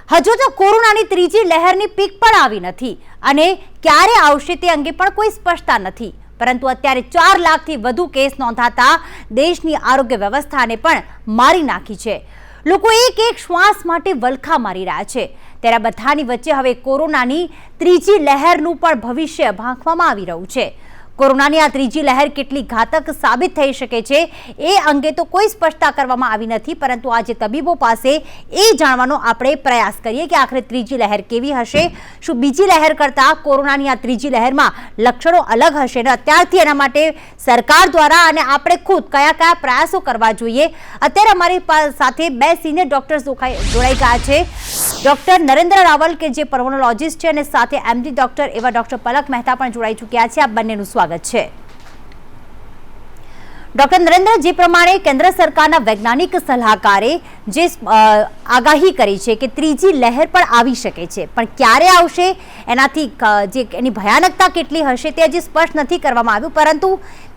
હજુ તો કોરોનાની ત્રીજી લહેરની પીક પણ આવી નથી અને ક્યારે આવશે તે અંગે પણ કોઈ સ્પષ્ટતા નથી. પરંતુ અત્યારે 4 લાખથી વધુ કેસ નોંધાતા દેશની આરોગ્ય વ્યવસ્થાને પણ મારી નાખી છે. લોકો એક શ્વાસ માટે વલખા મારી રહ્યા છે. ત્યારે બધાની વચ્ચે હવે કોરોનાની ત્રીજી લહેરનું પણ ભવિષ્ય ભાંખવામાં આવી રહ્યું છે. કોરોનાની આ ત્રીજી લહેર કેટલી ઘાતક સાબિત થઈ શકે છે એ અંગે તો કોઈ સ્પષ્ટતા કરવામાં આવી નથી. પરંતુ આજે તબીબો પાસે એ જાણવાનો આપણે પ્રયાસ કરીએ કે આખરે ત્રીજી લહેર કેવી હશે. શું બીજી લહેર કરતાં કોરોનાની આ ત્રીજી લહેરમાં લક્ષણો અલગ હશે ને અત્યારથી એના માટે સરકાર દ્વારા અને આપણે ખુદ કયા કયા પ્રયાસો કરવા જોઈએ. અત્યારે અમારી સાથે 2 સિનિયર ડોક્ટર્સ જોડાઈ ગયા છે. ડોક્ટર નરેન્દ્ર રાવલ કે જે પલ્મોનોલોજીસ્ટ છે અને સાથે એમડી ડોક્ટર એવા ડોક્ટર પલક મહેતા પણ જોડાઈ ચૂક્યા છે. આ બંનેનું સ્વાગત છે. ડોક્ટર નરેન્દ્ર, જે પ્રમાણે કેન્દ્ર સરકારના વૈજ્ઞાનિક સલાહકારે જે આગાહી કરી છે કે ત્રીજી લહેર પણ આવી શકે છે, પણ ક્યારે આવશે એનાથી જે એની ભયાનકતા કેટલી હશે તે હજી સ્પષ્ટ નથી કરવામાં આવ્યું. પરંતુ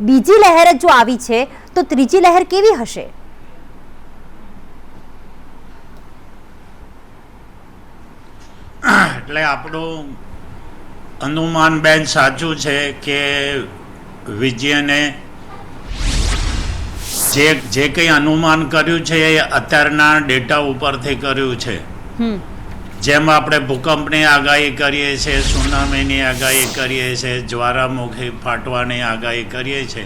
બીજી લહેર જો આવી છે તો ત્રીજી લહેર કેવી હશે? એટલે આપણું અનુમાન બેન સાચું છે કે વિજયને જે કંઈ અનુમાન કર્યું છે એ અત્યારના ડેટા ઉપરથી કર્યું છે. જેમ આપણે ભૂકંપની આગાહી કરીએ છીએ, સુનામીની આગાહી કરીએ છીએ, જ્વાળામુખી ફાટવાની આગાહી કરીએ છીએ,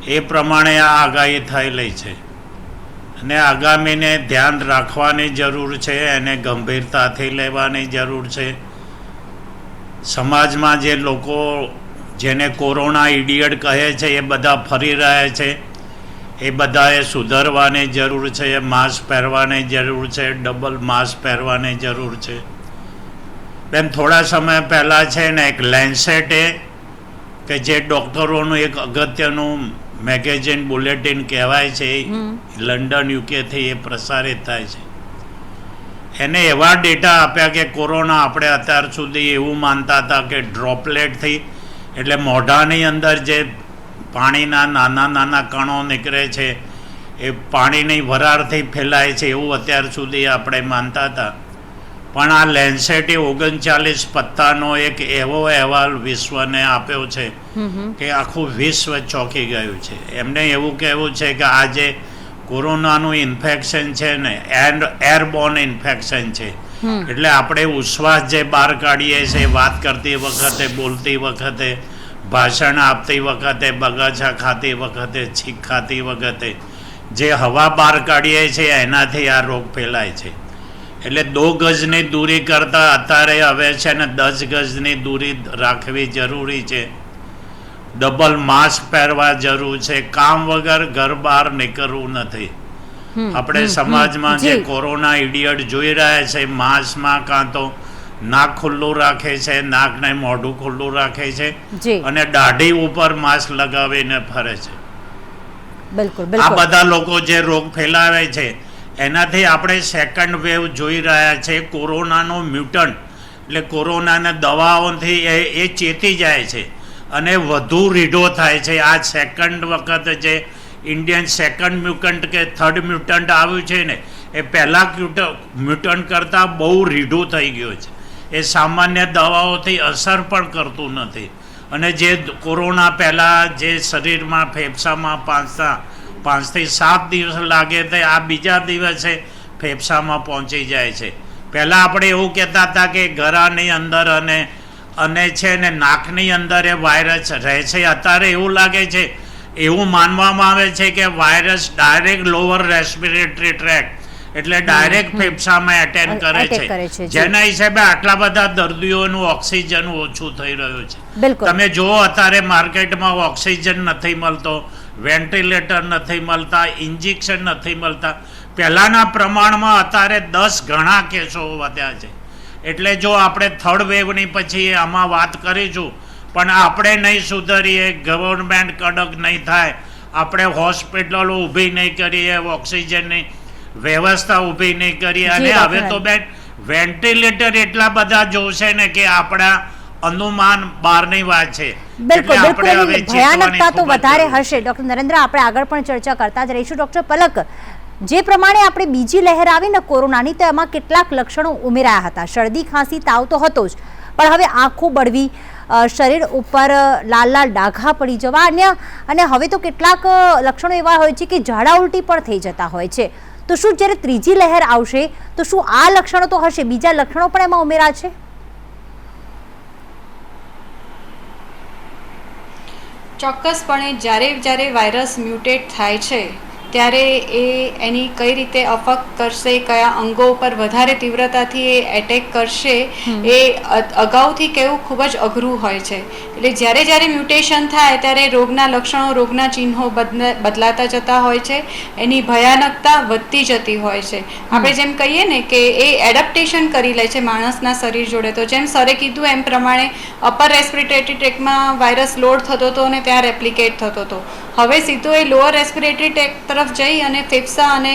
એ પ્રમાણે આ આગાહી થયેલી છે. અને આગામીને ધ્યાન રાખવાની જરૂર છે, એને ગંભીરતાથી લેવાની જરૂર છે. સમાજમાં જે લોકો જેને કોરોના ઇડિયટ કહે છે એ બધા ફરી રહ્યા છે, એ બધાએ સુધરવાની જરૂર છે. માસ્ક પહેરવાની જરૂર છે, ડબલ માસ્ક પહેરવાની જરૂર છે. બેન, થોડા સમય પહેલાં છે ને એક લેન્સેટે કે જે ડૉક્ટરોનું એક અગત્યનું મેગેઝિન બુલેટિન કહેવાય છે, લંડન યુકેથી એ પ્રસારિત થાય છે, એને એવા ડેટા આપ્યા કે કોરોના આપણે અત્યાર સુધી એવું માનતા હતા કે ડ્રોપલેટથી એટલે મોઢાની અંદર જે પાણીના નાના નાના કણો નીકળે છે એ પાણીની વરાળથી ફેલાય છે એવું અત્યાર સુધી આપણે માનતા હતા. પણ આ લેન્સેટે 39 પત્તાનો એક એવો અહેવાલ વિશ્વને આપ્યો છે કે આખું વિશ્વ ચોંકી ગયું છે. એમને એવું કહેવું છે કે આ જે કોરોનાનું ઇન્ફેક્શન છે ને એરબોર્ન ઇન્ફેક્શન છે. એટલે આપણે ઉશ્વાસ જે બહાર કાઢીએ છીએ વાત કરતી વખતે, બોલતી વખતે, ભાષણ આપતી વખતે, બગાચા ખાતી વખતે, છીંક ખાતી વખતે જે હવા બહાર કાઢીએ છીએ એનાથી આ રોગ ફેલાય છે. એટલે 2 ગજની દૂરી કરતાં અત્યારે હવે છે ને 10 ગજની દૂરી રાખવી જરૂરી છે. ડબલ માસ્ક પહેરવા જરૂર છે. કામ વગર ઘર બહાર નીકળવું નથી. આપણે સમાજમાં જે કોરોના ઇડિયટ જોઈ રહ્યા છે, માસ્કમાં કાં તો નાક ખુલ્લું રાખે છે, નાકને મોઢું ખુલ્લું રાખે છે અને દાઢી ઉપર માસ્ક લગાવીને ફરે છે. આ બધા લોકો જે રોગ ફેલાવે છે એનાથી આપણે સેકન્ડ વેવ જોઈ રહ્યા છે. કોરોનાનો મ્યુટન્ટ એટલે કોરોનાના દવાઓથી એ ચેતી જાય છે અને વધુ રીઢો થાય છે. આ સેકન્ડ વખત જે ઇન્ડિયન સેકન્ડ મ્યુટન્ટ કે થર્ડ મ્યુટન્ટ આવ્યું છે ને એ પહેલાં મ્યુટન્ટ કરતાં બહુ રીઢું થઈ ગયું છે. એ સામાન્ય દવાઓથી અસર પણ કરતું નથી. અને જે કોરોના પહેલાં જે શરીરમાં ફેફસામાં 5 થી 7 દિવસ લાગે તે આ બીજા દિવસે ફેફસામાં પહોંચી જાય છે. પહેલાં આપણે એવું કહેતા હતા કે ગળાની અંદર અને છે ને નાકની અંદર એ વાયરસ રહે છે. અત્યારે એવું લાગે છે, એવું માનવામાં આવે છે કે virus direct lower respiratory tract એટલે ડાયરેક્ટ ફેફસામાં એટેક કરે છે, જેના હિસાબે આટલા બધા દર્દીઓનું ઓક્સિજન ઓછું થઈ રહ્યું છે. તમે જુઓ અત્યારે માર્કેટમાં ઓક્સિજન નથી મળતો, વેન્ટિલેટર નથી મળતા, ઇન્જેક્શન નથી મળતા. પહેલાંના પ્રમાણમાં અત્યારે 10 ગણા કેસો વધ્યા છે. એટલે જો આપણે થર્ડ વેવની પછી આમાં વાત કરીશું, પણ આપણે નહીં સુધરીએ, ગવર્મેન્ટ કડક નહીં થાય, આપણે હોસ્પિટલો ઊભી નહીં કરીએ, ઓક્સિજનની વ્યવસ્થા ઊભી નહીં કરીએ, અને હવે તો બેન વેન્ટિલેટર એટલા બધા જોશે ને કે આપણા અનુમાન બહારની વાત છે. બિલકુલ ભયાનકતા તો વધારે હશે. ડોક્ટર નરેન્દ્ર, આપણે આગળ પણ ચર્ચા કરતા જ રહીશું. ડોક્ટર પલક, જે પ્રમાણે આપણે બીજી લહેર આવી ને કોરોનાની, તો એમાં કેટલાક લક્ષણો ઉમેરાયા હતા. શરદી, ખાંસી, તાવ તો હતો જ, પણ હવે આંખો બળવી, શરીર ઉપર લાલ લાલ ડાઘા પડી જવા, અને હવે તો કેટલાક લક્ષણો એવા હોય છે કે ઝાડા ઉલટી પણ થઈ જતા હોય છે. તો શું જ્યારે ત્રીજી લહેર આવશે તો શું આ લક્ષણો તો હશે, બીજા લક્ષણો પણ એમાં ઉમેરા છે? ચોક્કસપણે જ્યારે વાયરસ મ્યુટેટ થાય છે ત્યારે એની કઈ રીતે અફેક્ટ કરશે, કયા અંગો ઉપર વધારે તીવ્રતાથી એ એટેક કરશે, એ અગાઉથી કહેવું ખૂબ જ અઘરું હોય છે. એટલે જ્યારે મ્યુટેશન થાય ત્યારે રોગના લક્ષણો, રોગના ચિહ્નો બદલાતા જતા હોય છે, એની ભયાનકતા વધતી જતી હોય છે. આપણે જેમ કહીએ ને કે એ એડપ્ટેશન કરી લે છે માણસના શરીર જોડે. તો જેમ સરે કીધું એમ પ્રમાણે અપર રેસ્પિરેટરી ટ્રેકમાં વાયરસ લોડ થતો હતો અને ત્યાં રેપ્લિકેટ થતો હતો. હવે સીધો એ લોઅર રેસ્પિરેટરી ટ્રેક તરફ જઈ અને ફેફસા અને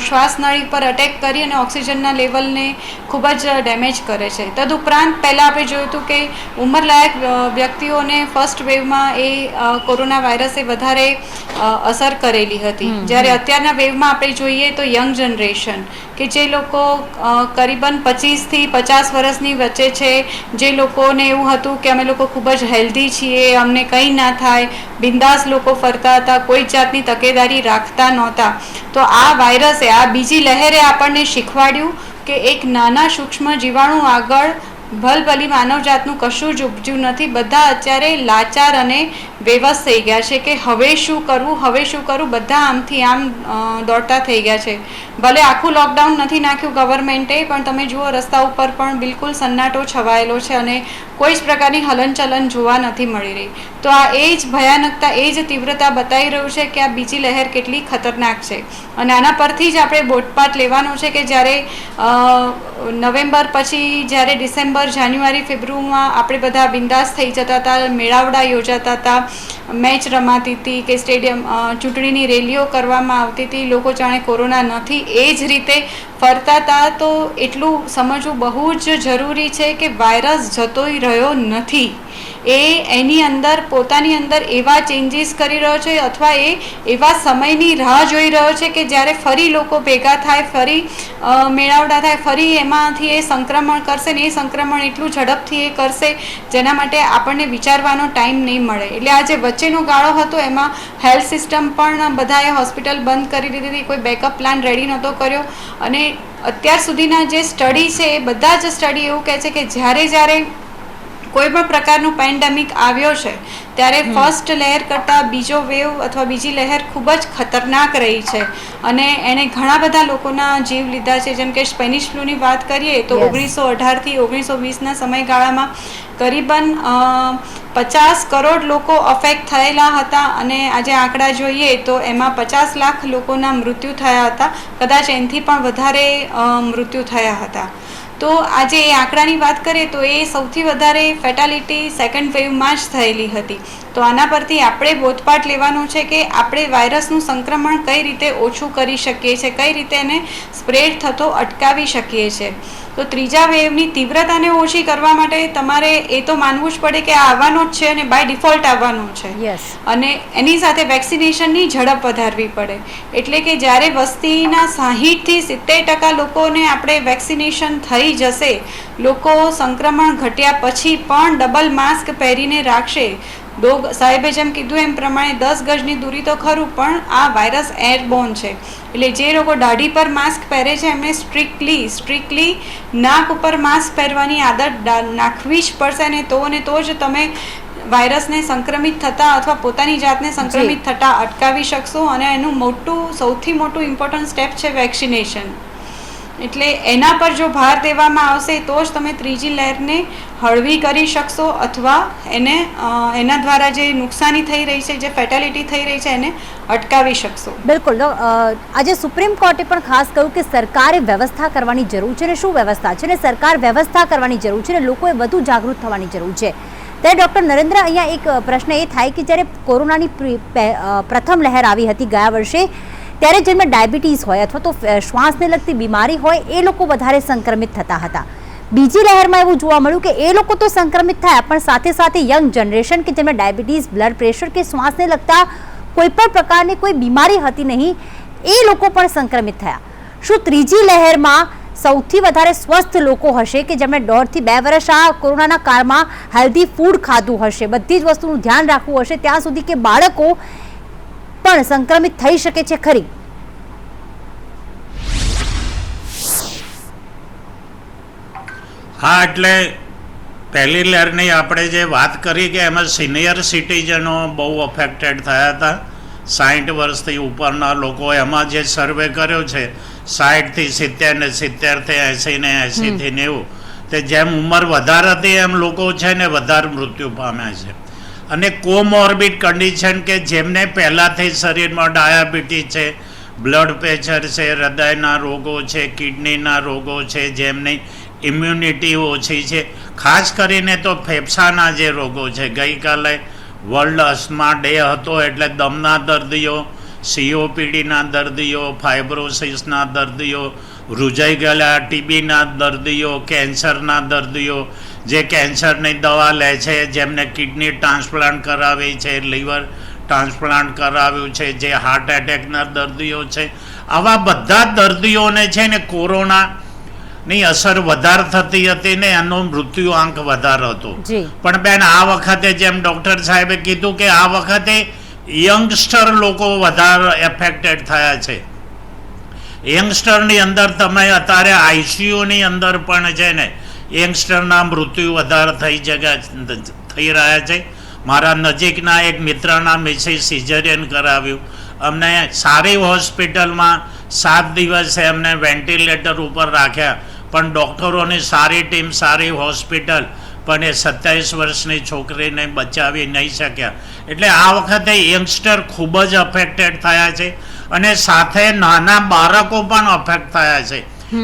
શ્વાસનળી પર અટેક કરી અને ઓક્સિજનના લેવલને ખૂબ જ ડેમેજ કરે છે. તદુપરાંત પહેલાં આપણે જોયું હતું કે ઉંમરલાયક વ્યક્તિઓને ફર્સ્ટ વેવમાં એ કોરોના વાયરસે વધારે અસર કરેલી હતી, જ્યારે અત્યારના વેવમાં આપણે જોઈએ તો યંગ જનરેશન કે જે લોકો કરીબન 25 થી 50 વર્ષની વચ્ચે છે, જે લોકોને એવું હતું કે અમે લોકો ખૂબ જ હેલ્ધી છીએ, અમને કંઈ ના થાય, બિંદાસ લોકો ફરતા હતા, કોઈ જાતની તકેદારી રાખતા નહોતા. તો આ વાયરસે, આ બીજી લહેરે આપણને શીખવાડ્યું કે એક નાના સૂક્ષ્મ જીવાણુ આગળ ભલભલી માનવજાતનું કશું જ ઉપજ્યું નથી. બધા અત્યારે લાચાર અને બેવસ થઈ ગયા છે કે હવે શું કરવું. બધા આમથી આમ દોડતા થઈ ગયા છે. ભલે આખું લોકડાઉન નથી નાખ્યું ગવર્મેન્ટે, પણ તમે જુઓ રસ્તા ઉપર પણ બિલકુલ સન્નાટો છવાયેલો છે અને કોઈ જ પ્રકારની હલનચલન જોવા નથી મળી રહી. તો આ એ જ ભયાનકતા, એ જ તીવ્રતા બતાવી રહ્યું છે કે આ બીજી લહેર કેટલી ખતરનાક છે. અને આના પરથી જ આપણે બોધપાઠ લેવાનો છે કે જ્યારે નવેમ્બર પછી, જ્યારે ડિસેમ્બર, જાન્યુઆરી, ફેબ્રુઆરીમાં આપણે બધા બિંદાસ થઈ જતા હતા, મેળાવડા યોજાતા હતા, મેચ રમાતી હતી કે સ્ટેડિયમ, ચૂંટણીની રેલીઓ કરવામાં આવતી હતી, લોકો જાણે કોરોના નથી એ જ રીતે ફરતા હતા. તો એટલું સમજવું બહુ જ જરૂરી છે કે વાયરસ જતોય રહ્યો નથી. એની અંદર પોતાની અંદર એવા ચેન્જીસ કરી રહ્યો છે, અથવા એ એવા સમયની રાહ જોઈ રહ્યો છે કે જ્યારે ફરી લોકો ભેગા થાય, ફરી મેળાવડા થાય, ફરી એમાંથી એ સંક્રમણ કરશે ને એ સંક્રમણ એટલું ઝડપથી એ કરશે જેના માટે આપણને વિચારવાનો ટાઈમ નહીં મળે. એટલે આ જે વચ્ચેનો ગાળો હતો એમાં હેલ્થ સિસ્ટમ પણ બધાએ હોસ્પિટલ બંધ કરી દીધી હતી, કોઈ બેકઅપ પ્લાન રેડી નહોતો કર્યો. અને અત્યાર સુધીના જે સ્ટડી છે એ બધા જ સ્ટડી એવું કહે છે કે જ્યારે કોઈ પણ પ્રકારનું પેન્ડેમિક આવ્યો છે ત્યારે ફર્સ્ટ લહેર કરતાં બીજો વેવ અથવા બીજી લહેર ખૂબ જ ખતરનાક રહી છે અને એણે ઘણા બધા લોકોના જીવ લીધા છે. જેમ કે સ્પેનિશ ફ્લૂની વાત કરીએ તો 1918થી 1920ના સમયગાળામાં કરીબન 50 કરોડ લોકો અફેક્ટ થયેલા હતા અને આજે આંકડા જોઈએ તો એમાં 50 લાખ લોકોના મૃત્યુ થયા હતા, કદાચ એનાથી પણ વધારે મૃત્યુ થયા હતા. તો આજે એ આંકડાની વાત કરીએ તો એ સૌથી વધારે ફેટાલિટી સેકન્ડ વેવમાં જ થયેલી હતી. તો આના પરથી આપણે બોધપાઠ લેવાનો છે કે આપણે વાયરસનું સંક્રમણ કઈ રીતે ઓછું કરી શકીએ છીએ, કઈ રીતે એને સ્પ્રેડ થતો અટકાવી શકીએ છીએ. તો ત્રીજા વેવની તીવ્રતાને ઓછી કરવા માટે તમારે એ તો માનવું જ પડે કે આ આવવાનો જ છે અને બાય ડિફોલ્ટ આવવાનો છે. અને એની સાથે વેક્સિનેશનની ઝડપ વધારવી પડે. એટલે કે જ્યારે વસ્તીના 60થી 70% લોકોને આપણે વેક્સિનેશન થઈ જશે, લોકો સંક્રમણ ઘટ્યા પછી પણ ડબલ માસ્ક પહેરીને રાખશે, સાહેબે જેમ કીધું એમ પ્રમાણે 10 ગજની દૂરી તો ખરું, પણ આ વાયરસ એરબોર્ન છે. એટલે જે લોકો દાઢી પર માસ્ક પહેરે છે એમને સ્ટ્રિક્ટલી નાક ઉપર માસ્ક પહેરવાની આદત નાખવી જ પડશે ને તો જ તમે વાયરસને સંક્રમિત થતા અથવા પોતાની જાતને સંક્રમિત થતા અટકાવી શકશો. અને એનું સૌથી મોટું ઇમ્પોર્ટન્ટ સ્ટેપ છે વેક્સિનેશન. એટલે એના પર જો ભાર દેવામાં આવશે તો જ તમે ત્રીજી લહેરને હળવી કરી શકશો અથવા એના દ્વારા જે નુકસાની થઈ રહી છે, જે ફેટાલિટી થઈ રહી છે એને અટકાવી શકશો. બિલકુલ. આજે સુપ્રીમ કોર્ટે પણ ખાસ કહ્યું કે સરકારે વ્યવસ્થા કરવાની જરૂર છે. ને શું વ્યવસ્થા છે? ને સરકાર વ્યવસ્થા કરવાની જરૂર છે ને લોકોએ વધુ જાગૃત થવાની જરૂર છે. ત્યારે ડૉક્ટર નરેન્દ્ર, અહીંયા એક પ્રશ્ન એ થાય કે જ્યારે કોરોનાની પ્રથમ લહેર આવી હતી ગયા વર્ષે, ત્યારે જેમને ડાયાબિટીસ હોય અથવા તો શ્વાસને લગતી બીમારી હોય એ લોકો વધારે સંક્રમિત થતા હતા. બીજી લહેરમાં એવું જોવા મળ્યું કે એ લોકો તો સંક્રમિત થયા, પણ સાથે સાથે યંગ જનરેશન કે જેમને ડાયાબિટીસ, બ્લડ પ્રેશર કે શ્વાસને લગતા કોઈ પણ પ્રકારની કોઈ બીમારી હતી નહીં, એ લોકો પણ સંક્રમિત થયા. શું ત્રીજી લહેરમાં સૌથી વધારે સ્વસ્થ લોકો હશે કે જેમણે 1.5 થી 2 વર્ષ આ કોરોનાના કાળમાં હેલ્ધી ફૂડ ખાધું હશે, બધી જ વસ્તુનું ધ્યાન રાખવું હશે ત્યાં સુધી, કે બાળકો પણ સંક્રમિત થઈ શકે છે ખરી? હા, એટલે પહેલી લહેરની આપણે જે વાત કરી કે એમાં સિનિયર સિટીઝનો બહુ અફેક્ટેડ થયા હતા. 60 વર્ષથી ઉપરના લોકો, એમાં જે સર્વે કર્યો છે 60 થી 70 ને 70 થી 80 ને 80 થી 90, તે જેમ ઉંમર વધારે હતી એમ લોકો છે ને વધારે મૃત્યુ પામ્યા છે. અને કોમોર્બિડ કન્ડિશન કે જેમને પહેલાંથી શરીરમાં ડાયાબિટીસ છે, બ્લડ પ્રેશર છે, હૃદયના રોગો છે, કિડનીના રોગો છે, જેમની ઇમ્યુનિટી ઓછી છે, ખાસ કરીને તો ફેફસાના જે રોગો છે. ગઈકાલે વર્લ્ડ અસ્થમા ડે હતો, એટલે દમના દર્દીઓ, COPDના દર્દીઓ, ફાઇબ્રોસિસના દર્દીઓ, રૂજાઈ ગયેલા ટીબીના દર્દીઓ, કેન્સરના દર્દીઓ, જે કેન્સરની દવા લે છે, જેમને કિડની ટ્રાન્સપ્લાન્ટ કરાવી છે, લીવર ટ્રાન્સપ્લાન્ટ કરાવ્યું છે, જે હાર્ટ એટેકના દર્દીઓ છે, આવા બધા દર્દીઓને છે ને કોરોનાની અસર વધારે થતી હતી ને એનો મૃત્યુઆંક વધારે હતો. પણ બેન, આ વખતે જેમ ડૉક્ટર સાહેબે કીધું કે આ વખતે યંગસ્ટર લોકો વધારે એફેક્ટેડ થયા છે. યંગસ્ટરની અંદર તમે અત્યારે ICUની અંદર પણ છે ને યંગસ્ટરના મૃત્યુ વધારે થઈ રહ્યા છે. મારા નજીકના એક મિત્રના મિસિસ સિઝેરિયન કરાવ્યું. અમને સારી હોસ્પિટલમાં 7 દિવસે એમને વેન્ટિલેટર ઉપર રાખ્યા, પણ ડૉક્ટરોની સારી ટીમ, સારી હોસ્પિટલ, પણ એ 27 વર્ષની છોકરીને બચાવી નહીં શક્યા. એટલે આ વખતે યંગસ્ટર ખૂબ જ અફેક્ટેડ થયા છે અને સાથે નાના બાળકો પણ અફેક્ટ થયા છે.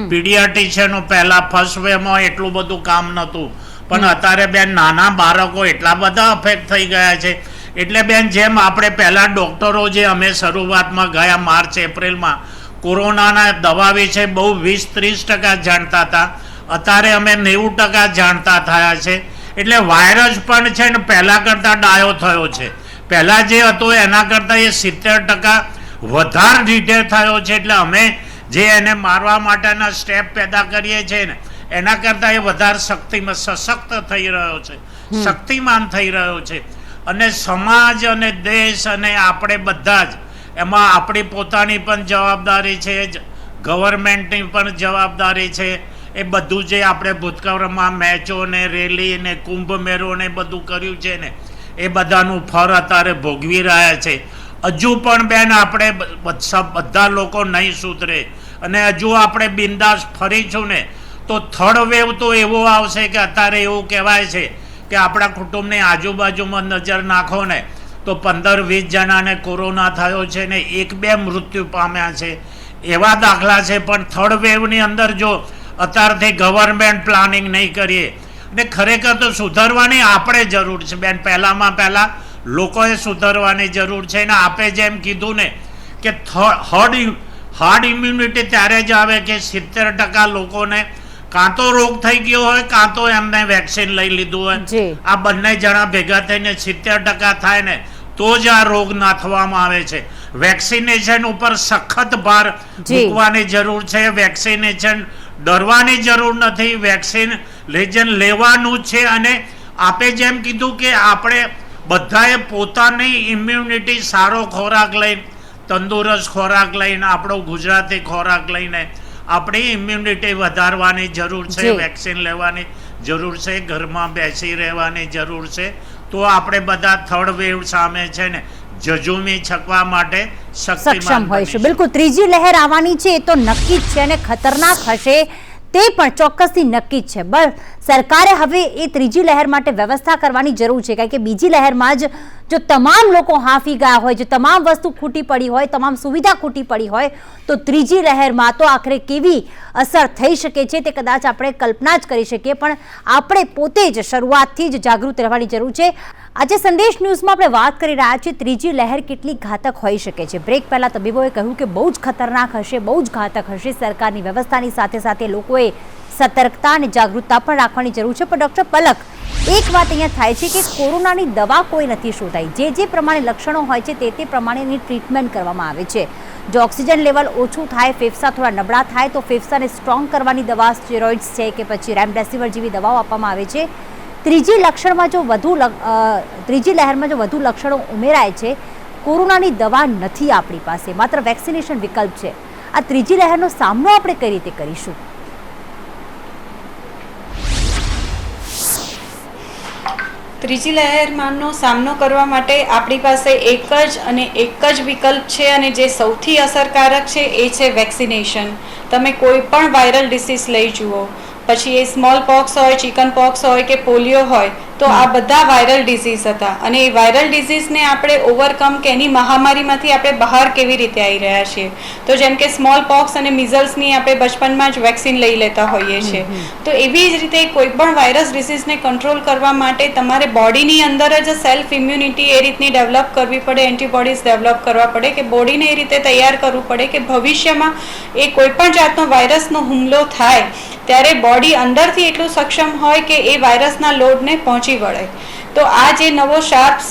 પીડિયાટ્રિશિયનો પહેલાં ફર્સ્ટ વેવમાં એટલું બધું કામ નહોતું, પણ અત્યારે બેન નાના બાળકો એટલા બધા અફેક્ટ થઈ ગયા છે. એટલે બેન, જેમ આપણે પહેલાં ડૉક્ટરો જે અમે શરૂઆતમાં ગયા માર્ચ એપ્રિલમાં કોરોનાના દવા વિશે બહુ 20-30% જાણતા હતા, અત્યારે અમે 90% જાણતા થયા છે. એટલે વાયરસ પણ છે ને પહેલાં કરતાં ડાયો થયો છે. પહેલાં જે હતો એના કરતાં એ 70% વધારે ડિટેલ થયો છે. એટલે અમે જે એને મારવા માટેના સ્ટેપ પેદા કરીએ છીએ ને એના કરતાં એ વધારે સશક્ત થઈ રહ્યો છે, શક્તિમાન થઈ રહ્યો છે. અને સમાજ અને દેશ અને આપણે બધા જ એમાં આપણી પોતાની પણ જવાબદારી છે, ગવર્મેન્ટની પણ જવાબદારી છે. એ બધું જે આપણે ભૂતકાળમાં મેચો ને રેલી ને કુંભ મેળો ને બધું કર્યું છે ને એ બધાનું ફળ અત્યારે ભોગવી રહ્યા છે. હજુ પણ બેન આપણે બધા લોકો નહીં સુધરે અને હજુ આપણે બિંદાસ ફરીશું ને તો થર્ડ વેવ તો એવો આવશે કે અત્યારે એવું કહેવાય છે કે આપણા કુટુંબની આજુબાજુમાં નજર નાખો ને તો 15-20 જણાને કોરોના થયો છે ને 1-2 મૃત્યુ પામ્યા છે, એવા દાખલા છે. પણ થર્ડ વેવની અંદર જો અત્યારથી ગવર્મેન્ટ પ્લાનિંગ નહીં કરીએ ને ખરેખર તો સુધારવાની આપણે જરૂર છે બેન. પહેલાં લોકોએ સુધારવાની જરૂર છે ને આપે જેમ કીધું ને કે હાર્ડ ઇમ્યુનિટી ત્યારે જ આવે કે 70% લોકોને કાં તો રોગ થઈ ગયો હોય કાં તો એમને વેક્સિન લઈ લીધું હોય. આ બંને જણા ભેગા થઈને 70% થાય ને તો જ આ રોગ નાથવામાં આવે છે. વેક્સિનેશન ઉપર સખત ભાર મૂકવાની જરૂર છે. વેક્સિનેશન ડરવાની જરૂર નથી, વેક્સિનેશન લેવાનું છે. અને આપે જેમ કીધું કે આપણે બધાએ પોતાની ઇમ્યુનિટી, સારો ખોરાક લઈને, તંદુરસ્ત ખોરાક લઈને, આપણો ગુજરાતી ખોરાક લઈને આપણી ઇમ્યુનિટી વધારવાની જરૂર છે. વેક્સિન લેવાની જરૂર છે, ઘરમાં બેસી રહેવાની જરૂર છે. તો આપણે બધા થર્ડ વેવ સામે છે ને જજુમી છકવા માટે સક્ષમ હોઈશું. બિલકુલ, ત્રીજી લહેર આવવાની છે એ તો નક્કી જ છે અને ખતરનાક હશે તે પણ ચોક્કસથી નક્કી જ છે. બસ સરકારે હવે એ ત્રીજી લહેર માટે વ્યવસ્થા કરવાની જરૂર છે, કારણ કે બીજી લહેરમાં જ જો તમામ લોકો હાંફી ગયા હોય, જો તમામ વસ્તુ ખૂટી પડી હોય, તમામ સુવિધા ખૂટી પડી હોય, તો ત્રીજી લહેરમાં તો આખરે કેવી અસર થઈ શકે છે તે કદાચ આપણે કલ્પના જ કરી શકીએ. પણ આપણે પોતે જ શરૂઆતથી જ જાગૃત રહેવાની જરૂર છે. આજે સંદેશ ન્યૂઝમાં આપણે વાત કરી રહ્યા છીએ ત્રીજી લહેર કેટલી ઘાતક હોઈ શકે છે. બ્રેક પહેલાં તબીબોએ કહ્યું કે બહુ જ ખતરનાક હશે, બહુ જ ઘાતક હશે. સરકારની વ્યવસ્થાની સાથે સાથે લોકોએ સતર્કતા અને જાગૃતતા પણ રાખવાની જરૂર છે. પણ ડૉક્ટર પલક, એક વાત અહીંયા થાય છે કે કોરોનાની દવા કોઈ નથી શોધાઈ. જે પ્રમાણે લક્ષણો હોય છે તે પ્રમાણેની ટ્રીટમેન્ટ કરવામાં આવે છે. જો ઓક્સિજન લેવલ ઓછું થાય, ફેફસા થોડા નબળા થાય તો ફેફસાને સ્ટ્રોંગ કરવાની દવા સ્ટેરોઇડ્સ છે કે પછી રેમડેસિવિર જેવી દવાઓ આપવામાં આવે છે. ત્રીજી લહેરમાં જો વધુ લક્ષણો ઉમેરાય છે, કોરોનાની દવા નથી આપણી પાસે, માત્ર વેક્સિનેશન વિકલ્પ છે. આ ત્રીજી લહેરનો સામનો આપણે કઈ રીતે કરીશું? ત્રીજી લહેરનો સામનો કરવા માટે આપણી પાસે એક જ વિકલ્પ છે, અને જે સૌથી અસરકારક છે એ છે વેક્સિનેશન. તમે કોઈ પણ વાયરલ ડિસીઝ લઈ જુઓ, પછી એ સ્મોલ પોક્સ હોય, ચિકન પોક્સ હોય કે પોલિયો હોય, તો આ બધા વાયરલ ડિઝીઝ હતા. અને એ વાયરલ ડિઝીઝને આપણે ઓવરકમ કે એની મહામારીમાંથી આપણે બહાર કેવી રીતે આવી રહ્યા છીએ? તો જેમ કે સ્મોલ પોક્સ અને મિઝલ્સની આપણે બચપનમાં જ વેક્સિન લઈ લેતા હોઈએ છીએ. તો એવી જ રીતે કોઈ પણ વાયરસ ડિઝીઝને કંટ્રોલ કરવા માટે તમારે બોડીની અંદર જ સેલ્ફ ઇમ્યુનિટી એ રીતની ડેવલપ કરવી પડે, એન્ટીબોડીઝ ડેવલપ કરવા પડે કે બોડીને એ રીતે તૈયાર કરવું પડે કે ભવિષ્યમાં એ કોઈ પણ જાતનો વાયરસનો હુમલો થાય ત્યારે બોડી અંદરથી એટલું સક્ષમ હોય કે એ વાયરસના લોડને પહોંચી વળે. તો આ જે નવો શાર્પ્સ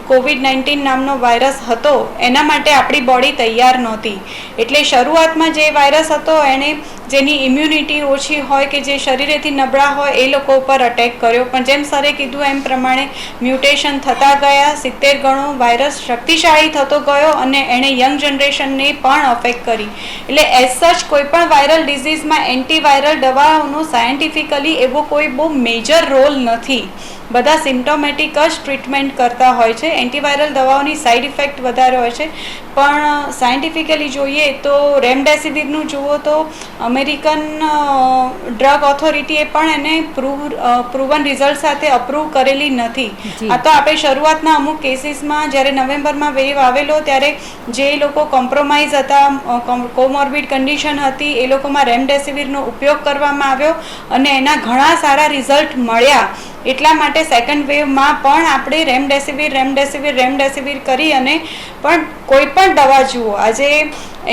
COVID-19 નામનો વાયરસ હતો એના માટે આપણી બોડી તૈયાર નહોતી. એટલે શરૂઆતમાં જે વાયરસ હતો એણે જેની ઇમ્યુનિટી ઓછી હોય કે જે શરીરેથી નબળા હોય એ લોકો ઉપર અટેક કર્યો. પણ જેમ સરે કીધું એમ પ્રમાણે મ્યુટેશન થતા ગયા, 70 ગણો વાયરસ શક્તિશાળી થતો ગયો અને એણે યંગ જનરેશનને પણ અફેક્ટ કરી. એટલે એઝ સચ કોઈ પણ વાયરલ ડિઝીઝમાં એન્ટીવાયરલ દવાઓનો સાયન્ટિફિકલી એવો કોઈ બહુ મેજર રોલ નથી. બધા સિમ્ટોમેટિક જ ટ્રીટમેન્ટ કરતા હોય છે. એન્ટીવાયરલ દવાઓની સાઇડ ઇફેક્ટ વધારે હોય છે. પણ સાયન્ટિફિકલી જોઈએ તો રેમડેસિવિરનું જુઓ તો અમેરિકન ડ્રગ ઓથોરિટીએ પણ એને પ્રૂવન રિઝલ્ટ સાથે અપ્રૂવ કરેલી નથી. આ તો આપણે શરૂઆતના અમુક કેસીસમાં જ્યારે નવેમ્બરમાં વેવ આવેલો ત્યારે જે લોકો કોમ્પ્રોમાઇઝ હતા, કોમોર્બિડ કન્ડિશન હતી, એ લોકોમાં રેમડેસિવિરનો ઉપયોગ કરવામાં આવ્યો અને એના ઘણા સારા રિઝલ્ટ મળ્યા. એટલા માટે સેકન્ડ વેવમાં પણ આપણે રેમડેસિવિર કરી અને પણ કોઈ પણ દવા જુઓ, આજે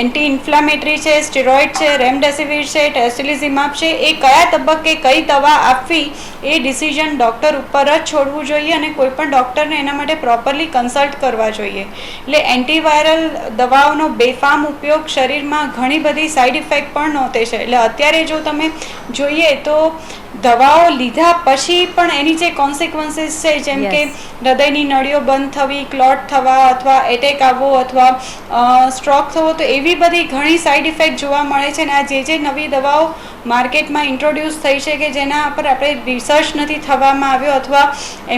એન્ટી ઇન્ફ્લામેટરી છે, સ્ટેરોઇડ છે, રેમડેસિવિર છે, ટેસ્ટિલિઝિમાબ છે, એ કયા તબક્કે કઈ દવા આપવી એ ડિસિઝન ડૉક્ટર ઉપર જ છોડવું જોઈએ અને કોઈ પણ ડૉક્ટરને એના માટે પ્રોપરલી કન્સલ્ટ કરવા જોઈએ. એટલે એન્ટીવાયરલ દવાઓનો બેફામ ઉપયોગ શરીરમાં ઘણી બધી સાઇડ ઇફેક્ટ પણ નહોતે છે. એટલે અત્યારે જો તમે જોઈએ તો દવાઓ લીધા પછી પણ એની જે કોન્સિક્વન્સીસ છે, જેમ કે હૃદયની નળીઓ બંધ થવી, ક્લોટ થવા અથવા એટેક આવવો અથવા સ્ટ્રોક થવો, તો એવી બધી ઘણી સાઇડ ઇફેક્ટ જોવા મળે છે. અને આ જે નવી દવાઓ માર્કેટમાં ઇન્ટ્રોડ્યુસ થઈ છે કે જેના પર આપણે રિસર્ચ નથી થવામાં આવ્યો અથવા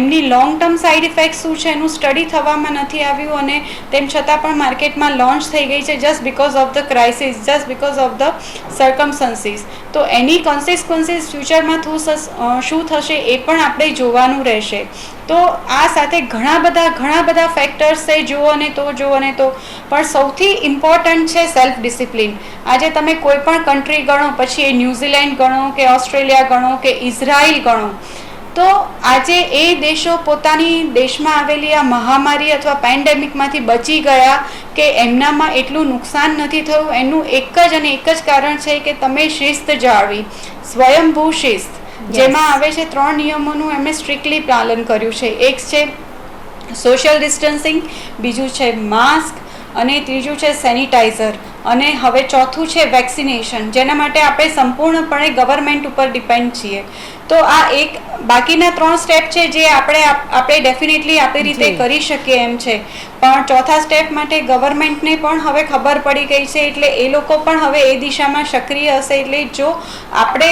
એમની લોંગ ટર્મ સાઇડ ઇફેક્ટ શું છે એનું સ્ટડી થવામાં નથી આવ્યું, અને તેમ છતાં પણ માર્કેટમાં લોન્ચ થઈ ગઈ છે just because of the crisis, just because of the circumstances. તો એની કોન્સિક્વન્સીસ ફ્યુચરમાં શું થશે એ પણ આપણે જોવાનું રહેશે. તો આ સાથે ઘણા બધા ફેક્ટર્સ છે, જુઓ ને તો પણ સૌથી ઇમ્પોર્ટન્ટ છે સેલ્ફ ડિસિપ્લિન. આજે તમે કોઈ પણ કન્ટ્રી ગણો, પછી એ ન્યૂઝીલેન્ડ ગણો કે ઓસ્ટ્રેલિયા ગણો કે ઇઝરાયલ ગણો, તો આજે એ દેશો પોતાની દેશમાં આવેલી આ મહામારી અથવા પેન્ડેમિકમાંથી બચી ગયા કે એમનામાં એટલું નુકસાન નથી થયું. એનું એક જ કારણ છે કે તમે શિસ્ત જાળવી, સ્વયંભૂ શિસ્ત, જેમાં આવે છે 3 નિયમોનું એમણે સ્ટ્રિક્ટલી પાલન કર્યું છે. એક છે સોશિયલ ડિસ્ટન્સિંગ, બીજું છે માસ્ક અને ત્રીજું છે સેનિટાઈઝર, અને હવે ચોથું છે વેક્સિનેશન, જેના માટે આપણે સંપૂર્ણપણે ગવર્મેન્ટ ઉપર ડિપેન્ડ છીએ. તો આ એક બાકીના 3 સ્ટેપ છે જે આપણે ડેફિનેટલી આપણી રીતે કરી શકીએ એમ છે. પણ ચોથા સ્ટેપ માટે ગવર્મેન્ટને પણ હવે ખબર પડી ગઈ છે, એટલે એ લોકો પણ હવે એ દિશામાં સક્રિય હશે. એટલે જો આપણે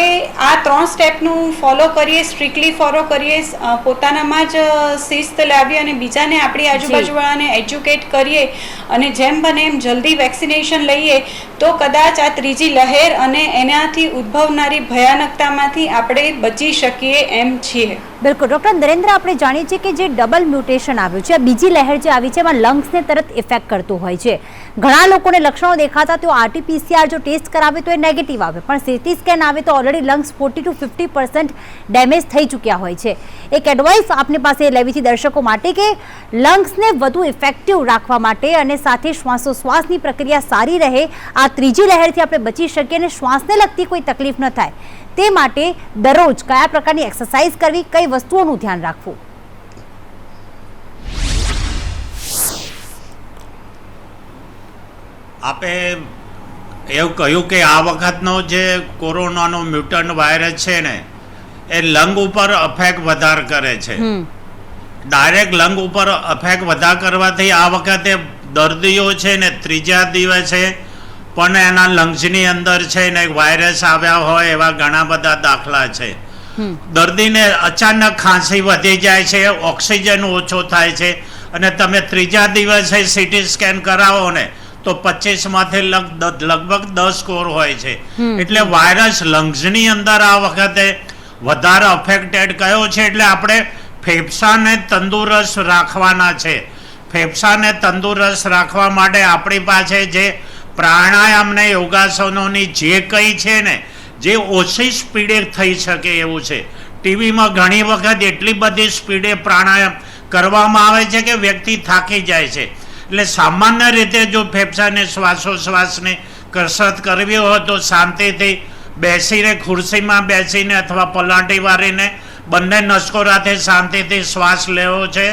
આ 3 સ્ટેપનું ફોલો કરીએ, સ્ટ્રિક્ટલી ફોલો કરીએ, પોતાનામાં જ શિસ્ત લાવીએ અને બીજાને આપણી આજુબાજુવાળાને એજ્યુકેટ કરીએ અને જેમ બને એમ જલ્દી વેક્સિનેશન લઈએ, તો કદાચ આ ત્રીજી લહેર અને એનાથી ઉદ્ભવનારી ભયાનકતામાંથી આપણે બચી શકીએ એમ છીએ. બિલકુલ ડૉક્ટર નરેન્દ્ર, આપણે જાણીએ છીએ કે જે ડબલ મ્યુટેશન આવ્યું છે, આ બીજી લહેર જે આવી છે એમાં લંગ્સને તરત ઇફેક્ટ કરતું હોય છે. ઘણા લોકોને લક્ષણો દેખાતા તેઓ RT-PCR જો ટેસ્ટ કરાવે તો એ નેગેટિવ આવે, પણ CT સ્કેન આવે તો ઓલરેડી લંગ્સ 40 to 50% ડેમેજ થઈ ચૂક્યા હોય છે. એક એડવાઇસ આપની પાસે લેવી છે દર્શકો માટે કે લંગ્સને વધુ ઇફેક્ટિવ રાખવા માટે અને સાથે શ્વાસોશ્વાસની પ્રક્રિયા સારી રહે, આ ત્રીજી લહેરથી આપણે બચી શકીએ અને શ્વાસને લગતી કોઈ તકલીફ ન થાય તે માટે દરરોજ કયા પ્રકારની એક્સરસાઇઝ કરવી, કઈ વસ્તુઓનું ધ્યાન રાખવું? આપે એવું કહ્યું કે આ વખતનો જે કોરોનાનો મ્યુટન્ટ વાયરસ છે ને એ લંગ ઉપર અફેક્ટ વધારે કરે છે. ડાયરેક્ટ લંગ ઉપર અફેક્ટ વધારે કરવાથી આ વખતે દર્દીઓ છે ને ત્રીજા દિવસે પણ એના લંગ્સની અંદર છે ને વાયરસ આવ્યા હોય એવા ઘણા બધા દાખલા છે. દર્દીને અચાનક ખાંસી વધી જાય છે, ઓક્સિજન ઓછો થાય છે, અને તમે ત્રીજા દિવસે સીટી સ્કેન કરાવો ને તો 25માંથી લગભગ 10 સ્કોર હોય છે. એટલે વાયરસ લંગ્સની અંદર આ વખતે વધારે અફેક્ટેડ કયો છે. એટલે આપણે ફેફસાને તંદુરસ્ત રાખવાના છે. ફેફસાને તંદુરસ્ત રાખવા માટે આપણી પાસે જે પ્રાણાયામ ને યોગાસનોની જે કંઈ છે ને જે ઓછી સ્પીડે થઈ શકે એવું છે. ટીવીમાં ઘણી વખત એટલી બધી સ્પીડે પ્રાણાયામ કરવામાં આવે છે કે વ્યક્તિ થાકી જાય છે. એટલે સામાન્ય રીતે જો ફેફસાને શ્વાસોશ્વાસની કસરત કરવી હોય તો શાંતિથી બેસીને ખુરશીમાં બેસીને અથવા પલાંટી વાળીને બંને નસકોરાથી શાંતિથી શ્વાસ લેવો છે.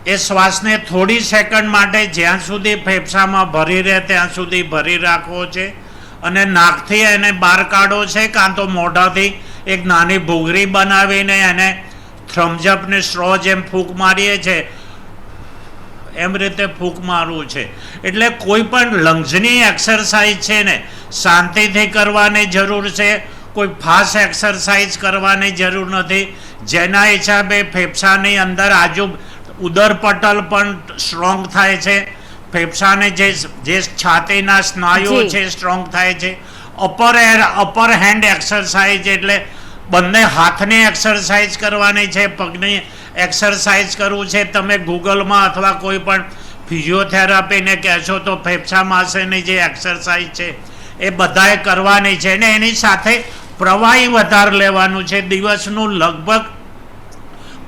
એ શ્વાસને થોડી સેકન્ડ માટે જ્યાં સુધી ફેફસામાં ભરી રહે ત્યાં સુધી ભરી રાખવો છે, અને નાકથી એને બહાર કાઢો છે, કાં તો મોઢાથી એક નાની ભૂંગળી બનાવીને એને થમ્સઅપને સ્ટ્રો જેમ ફૂંક મારીએ છે એમ રીતે ફૂંક મારવું છે. એટલે કોઈ પણ લંગ્સની એક્સરસાઇઝ છે ને શાંતિથી કરવાની જરૂર છે. કોઈ ફાસ્ટ એક્સરસાઇઝ કરવાની જરૂર નથી. જેના હિસાબે ફેફસાની અંદર ઉદરપટલ પણ સ્ટ્રોંગ થાય છે. ફેફસાને જે છાતીના સ્નાયુઓ છે સ્ટ્રોંગ થાય છે. અપર હેન્ડ એક્સરસાઇઝ એટલે બંને હાથની એક્સરસાઇઝ કરવાની છે, પગની એક્સરસાઇઝ કરવું છે. તમે ગૂગલમાં અથવા કોઈ પણ ફિઝિયોથેરાપીને કહેશો તો ફેફસા માટેની જે એક્સરસાઇઝ છે એ બધાએ કરવાની છે. ને એની સાથે પ્રવાહી વધારે લેવાનું છે. દિવસનું લગભગ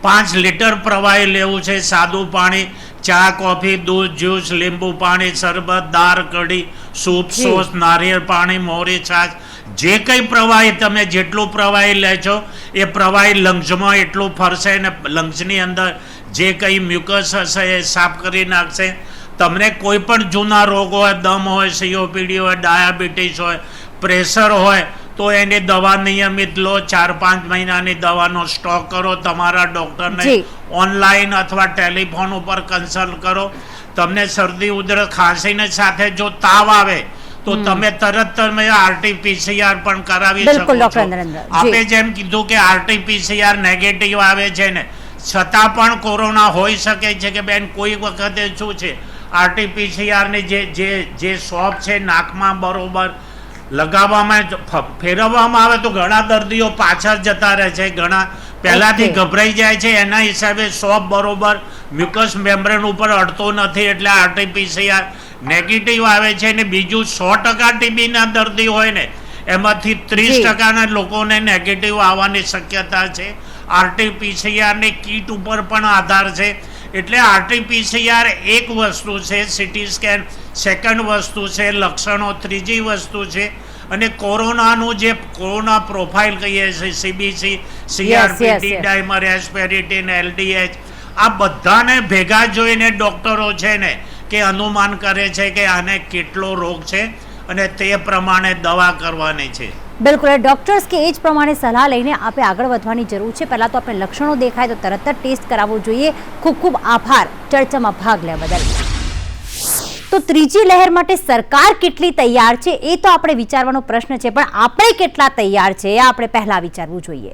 5 લીટર પ્રવાહી લેવું છે. સાદું પાણી, ચા, કોફી, દૂધ, જ્યુસ, લીંબુ પાણી, શરબત, દાળ, કઢી, સૂપ, સોસ, નારિયેળ પાણી, મોરી છાશ, જે કંઈ પ્રવાહી તમે જેટલું પ્રવાહી લેશો એ પ્રવાહી લંગ્સમાં એટલું ફરશે ને લંગ્સની અંદર જે કંઈ મ્યુકસ હશે એ સાફ કરી નાખશે. તમને કોઈ પણ જૂના રોગ હોય, દમ હોય, COPD હોય, ડાયાબિટીસ હોય, પ્રેશર હોય તો એની દવા નિયમિત લો. 4-5 મહિનાની દવાનો સ્ટોક કરો. તમારા ડૉક્ટરને ઓનલાઈન અથવા ટેલિફોન ઉપર કન્સલ્ટ કરો. તમને શરદી, ઉધરસ, ખાંસીને સાથે જો તાવ આવે તો તમે તરત RT-PCR પણ કરાવી શકો છો. આપણે જેમ કીધું કે RT-PCR નેગેટિવ આવે છે ને છતાં પણ કોરોના હોઈ શકે છે કે બેન કોઈ વખતે શું છે RT-PCR ની જે શોપ છે નાકમાં બરોબર લગાવવામાં ફેરવવામાં આવે તો ઘણા દર્દીઓ પાછળ જતા રહે છે, ઘણા પહેલાથી ગભરાઈ જાય છે. એના હિસાબે શોપ બરોબર મ્યુકસ મેમ્બ્રેન ઉપર અડતો નથી એટલે RT-PCR નેગેટિવ આવે છે. ને બીજું 100% ટીબીના દર્દી હોય ને એમાંથી 30%ના લોકોને નેગેટિવ આવવાની શક્યતા છે. RT-PCR ની કીટ ઉપર પણ આધાર છે. એટલે RT-PCR એક વસ્તુ છે, સિટી સ્કેન સેકન્ડ વસ્તુ છે, લક્ષણો ત્રીજી વસ્તુ છે, અને કોરોનાનું જે કોરોના પ્રોફાઇલ કહીએ છીએ CBC, CRP, ડાયમર, એસ્પેરિટીન, LDH, આ બધાને ભેગા જોઈને ડૉક્ટરો છે ને કે અનુમાન કરે છે કે આને કેટલો રોગ છે અને તે પ્રમાણે દવા કરવાની છે. બિલકુલ, ડોક્ટર્સ કે એ જ પ્રમાણે સલાહ લઈને આપણે આગળ વધવાની જરૂર છે. પહેલાં તો આપણે લક્ષણો દેખાય તો તરત જ ટેસ્ટ કરાવવો જોઈએ. ખૂબ ખૂબ આભાર ચર્ચામાં ભાગ લેવા બદલ. તો ત્રીજી લહેર માટે સરકાર કેટલી તૈયાર છે એ તો આપણે વિચારવાનો પ્રશ્ન છે, પણ આપણે કેટલા તૈયાર છે એ આપણે પહેલાં વિચારવું જોઈએ.